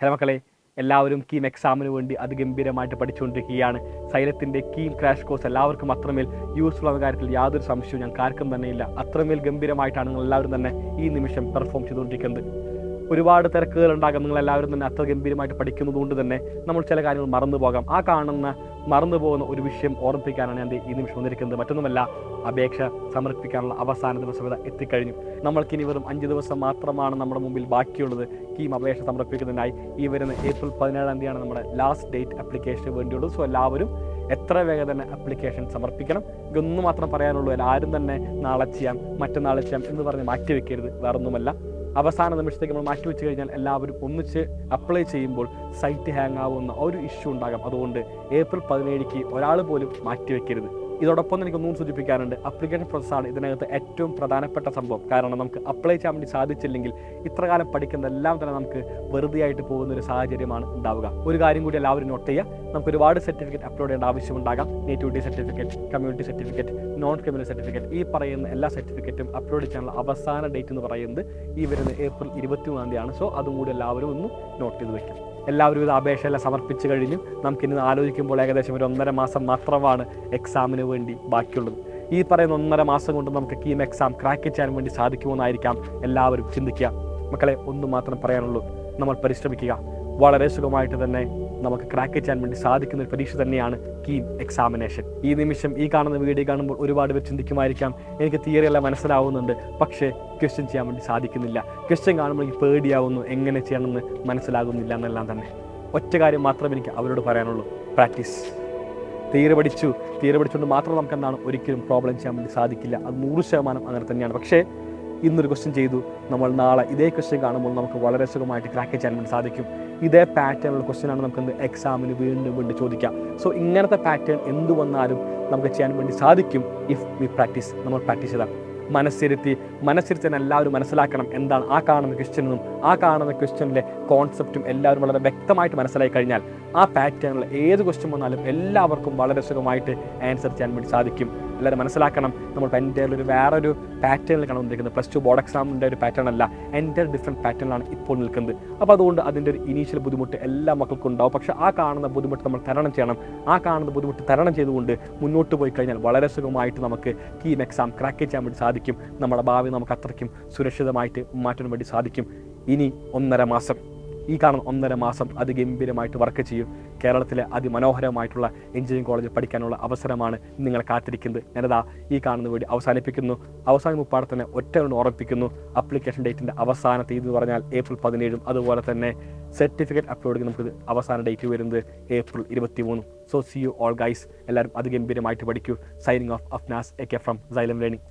Hello മക്കളെ, എല്ലാവരും കീം എക്സാമിന് വേണ്ടി അതിഗംഭീരമായിട്ട് പഠിച്ചുകൊണ്ടിരിക്കുകയാണ്. സൈലത്തിൻ്റെ കീം ക്രാഷ് കോഴ്സ് എല്ലാവർക്കും അത്രമേൽ യൂസ്ഫുൾ ആവുന്ന കാര്യത്തിൽ യാതൊരു സംശയവും ഞങ്ങൾക്ക് ആർക്കും തന്നെ ഇല്ല. അത്രമേൽ ഗംഭീരമായിട്ടാണ് നിങ്ങൾ എല്ലാവരും തന്നെ ഈ നിമിഷം പെർഫോം ചെയ്തുകൊണ്ടിരിക്കുന്നത്. ഒരുപാട് തിരക്കുകൾ ഉണ്ടാകാം. നിങ്ങളെല്ലാവരും തന്നെ അത്ര ഗംഭീരമായിട്ട് പഠിക്കുന്നത് കൊണ്ട് തന്നെ നമ്മൾ ചില കാര്യങ്ങൾ മറന്നു പോകാം. ആ മറന്നു പോകുന്ന ഒരു വിഷയം ഓർമ്മിപ്പിക്കാനാണ് ഞാൻ ഈ നിമിഷം വന്നിരിക്കുന്നത്. മറ്റൊന്നുമല്ല, അപേക്ഷ സമർപ്പിക്കാനുള്ള അവസാന ദിവസം എത്തിക്കഴിഞ്ഞു. നമ്മൾക്കിനി വെറും 5 ദിവസം മാത്രമാണ് നമ്മുടെ മുമ്പിൽ ബാക്കിയുള്ളത് കീം അപേക്ഷ സമർപ്പിക്കുന്നതിനായി. ഈ വരുന്ന ഏപ്രിൽ 17-ാം തീയതിയാണ് നമ്മുടെ ലാസ്റ്റ് ഡേറ്റ് അപ്ലിക്കേഷന് വേണ്ടിയുള്ളത്. സോ എല്ലാവരും എത്ര വേഗം തന്നെ അപ്ലിക്കേഷൻ സമർപ്പിക്കണം. ഇതൊന്നും മാത്രം പറയാനുള്ളൂ. ആരും തന്നെ നാളെ ചെയ്യാം, മറ്റന്നാൾ ചെയ്യാം എന്ന് പറഞ്ഞ് മാറ്റിവെക്കരുത്. വേറൊന്നുമല്ല, അവസാന നിമിഷത്തേക്ക് നമ്മൾ മാറ്റിവെച്ച് കഴിഞ്ഞാൽ എല്ലാവരും ഒന്നിച്ച് അപ്ലൈ ചെയ്യുമ്പോൾ സൈറ്റ് ഹാങ് ആവുന്ന ഒരു ഇഷ്യൂ ഉണ്ടാകാം. അതുകൊണ്ട് ഏപ്രിൽ 17-ക്ക് ഒരാൾ പോലും മാറ്റിവെക്കരുത്. ഇതോടൊപ്പം തന്നെ എനിക്കൊന്നും സൂചിപ്പിക്കാനുണ്ട്. അപ്ലിക്കേഷൻ പ്രോസസ്സാണ് ഇതിനകത്ത് ഏറ്റവും പ്രധാനപ്പെട്ട സംഭവം. കാരണം നമുക്ക് അപ്ലൈ ചെയ്യാൻ വേണ്ടി സാധിച്ചില്ലെങ്കിൽ ഇത്രകാലം പഠിക്കുന്നതെല്ലാം തന്നെ നമുക്ക് വെറുതെ ആയിട്ട് പോകുന്ന ഒരു സാഹചര്യമാണ് ഉണ്ടാവുക. ഒരു കാര്യം കൂടി എല്ലാവരും നോട്ട് ചെയ്യുക. നമുക്ക് ഒരുപാട് സർട്ടിഫിക്കറ്റ് അപ്ലോഡ് ചെയ്യേണ്ട ആവശ്യമുണ്ടാകാം. Nativity certificate, community certificate, non criminal certificate, ഈ പറയുന്ന എല്ലാ സർട്ടിഫിക്കറ്റും അപ്ലോഡ് ചെയ്യാനുള്ള അവസാന ഡേറ്റ് എന്ന് പറയുന്നത് ഈ വരുന്ന ഏപ്രിൽ 23-ാം തീയതിയാണ്. സോ അതും കൂടി എല്ലാവരും ഒന്ന് നോട്ട് ചെയ്ത് വയ്ക്കാം. എല്ലാവരും ഇത് അപേക്ഷയെല്ലാം സമർപ്പിച്ച് കഴിഞ്ഞ് നമുക്കിന്ന് ആലോചിക്കുമ്പോൾ ഏകദേശം ഒരു 1.5 മാസം മാത്രമാണ് എക്സാമിന് വേണ്ടി ബാക്കിയുള്ളത്. ഈ പറയുന്ന 1.5 മാസം കൊണ്ട് നമുക്ക് കീം എക്സാം ക്രാക്ക് ചെയ്യാൻ വേണ്ടി സാധിക്കുമെന്നായിരിക്കാം എല്ലാവരും ചിന്തിക്കുക. മക്കളെ, ഒന്നു മാത്രം പറയാനുള്ളൂ, നമ്മൾ പരിശ്രമിക്കുക. വളരെ സുഖമായിട്ട് തന്നെ നമുക്ക് ക്രാക്ക് ചെയ്യാൻ വേണ്ടി സാധിക്കുന്ന ഒരു പരീക്ഷ തന്നെയാണ് കീം എക്സാമിനേഷൻ. ഈ നിമിഷം ഈ കാണുന്ന വീഡിയോ കാണുമ്പോൾ ഒരുപാട് പേർ ചിന്തിക്കുമായിരിക്കാം, എനിക്ക് തിയറി എല്ലാം മനസ്സിലാവുന്നുണ്ട്, പക്ഷേ ക്വസ്റ്റ്യൻ ചെയ്യാൻ വേണ്ടി സാധിക്കുന്നില്ല. ക്വസ്റ്റ്യൻ കാണുമ്പോൾ എനിക്ക് പേടിയാവുന്നു, എങ്ങനെ ചെയ്യണമെന്ന് മനസ്സിലാകുന്നില്ല എന്നെല്ലാം തന്നെ. ഒറ്റ കാര്യം മാത്രമേ എനിക്ക് അവരോട് പറയാനുള്ളൂ, പ്രാക്ടീസ്. തിയറി പഠിച്ചുകൊണ്ട് മാത്രം നമുക്ക് എന്താണ് ഒരിക്കലും പ്രോബ്ലം ചെയ്യാൻ വേണ്ടി സാധിക്കില്ല. അത് 100% അങ്ങനെ തന്നെയാണ്. പക്ഷേ ഇന്നൊരു ക്വസ്റ്റ്യൻ ചെയ്തു, നമ്മൾ നാളെ ഇതേ ക്വസ്റ്റ്യൻ കാണുമ്പോൾ നമുക്ക് വളരെ സുഖമായിട്ട് ക്രാക്ക് ചെയ്യാൻ വേണ്ടി സാധിക്കും. ഇതേ പാറ്റേണുള്ള ക്വസ്റ്റ്യനാണ് നമുക്ക് എക്സാമിന് വീണ്ടും ചോദിക്കാം. സോ ഇങ്ങനത്തെ പാറ്റേൺ എന്ത് വന്നാലും നമുക്ക് ചെയ്യാൻ വേണ്ടി സാധിക്കും ഇഫ് വി പ്രാക്ടീസ്. നമ്മൾ പ്രാക്ടീസ് ചെയ്താൽ മനസ്സിരുത്തി തന്നെ എല്ലാവരും മനസ്സിലാക്കണം എന്താണ് ആ കാണുന്ന ക്വസ്റ്റ്യനെന്നും ആ കാണുന്ന ക്വസ്റ്റ്യനിലെ കോൺസെപ്റ്റും എല്ലാവരും വളരെ വ്യക്തമായിട്ട് മനസ്സിലാക്കി കഴിഞ്ഞാൽ ആ പാറ്റേണിൽ ഏത് ക്വസ്റ്റ്യൻ വന്നാലും എല്ലാവർക്കും വളരെ സുഖമായിട്ട് ആൻസർ ചെയ്യാൻ വേണ്ടി സാധിക്കും. എല്ലാവരും മനസ്സിലാക്കണം, നമ്മൾ എൻ്റെ ഒരു വേറൊരു പാറ്റേണിൽ കണ്ടുകൊണ്ടിരിക്കുന്നത്. +2 ബോർഡ് എക്സാമിൻ്റെ ഒരു പാറ്റേൺ അല്ല, എൻ്റെ ഡിഫറെൻറ്റ് പാറ്റേണിലാണ് ഇപ്പോൾ നിൽക്കുന്നത്. അപ്പോൾ അതുകൊണ്ട് അതിൻ്റെ ഒരു ഇനീഷ്യൽ ബുദ്ധിമുട്ട് എല്ലാ മക്കൾക്കും ഉണ്ടാവും. പക്ഷേ ആ കാണുന്ന ബുദ്ധിമുട്ട് നമ്മൾ തരണം ചെയ്യണം. ആ കാണുന്ന ബുദ്ധിമുട്ട് തരണം ചെയ്തുകൊണ്ട് മുന്നോട്ട് പോയി കഴിഞ്ഞാൽ വളരെ സുഖമായിട്ട് നമുക്ക് കീം എക്സാം ക്രാക്ക് ചെയ്യാൻ വേണ്ടി സാധിക്കും. നമ്മുടെ ഭാവി നമുക്ക് അത്രയ്ക്കും സുരക്ഷിതമായിട്ട് മാറ്റാൻ വേണ്ടി സാധിക്കും. ഇനി 1.5 മാസം, ഈ കാണുന്ന 1.5 മാസം അതിഗംഭീരമായിട്ട് വർക്ക് ചെയ്യും. കേരളത്തിലെ അതിമനോഹരമായിട്ടുള്ള എഞ്ചിനീയറിംഗ് കോളേജിൽ പഠിക്കാനുള്ള അവസരമാണ് നിങ്ങളെ കാത്തിരിക്കുന്നത്. ഞാനതാ ഈ കാണുന്ന വീഡിയോ അവസാനിപ്പിക്കുന്നു. അവസാനം തന്നെ ഒറ്റ ഓർമ്മിപ്പിക്കുന്നു, അപ്ലിക്കേഷൻ ഡേറ്റിൻ്റെ അവസാന തീയതി എന്ന് പറഞ്ഞാൽ ഏപ്രിൽ 17. അതുപോലെ തന്നെ സർട്ടിഫിക്കറ്റ് അപ്ലോഡ് നമുക്ക് അവസാന ഡേറ്റ് വരുന്നത് April 23. So see you all guys. എല്ലാവരും അതിഗംഭീരമായിട്ട് പഠിക്കൂ. Signing off Afnas AK from Xylem learning.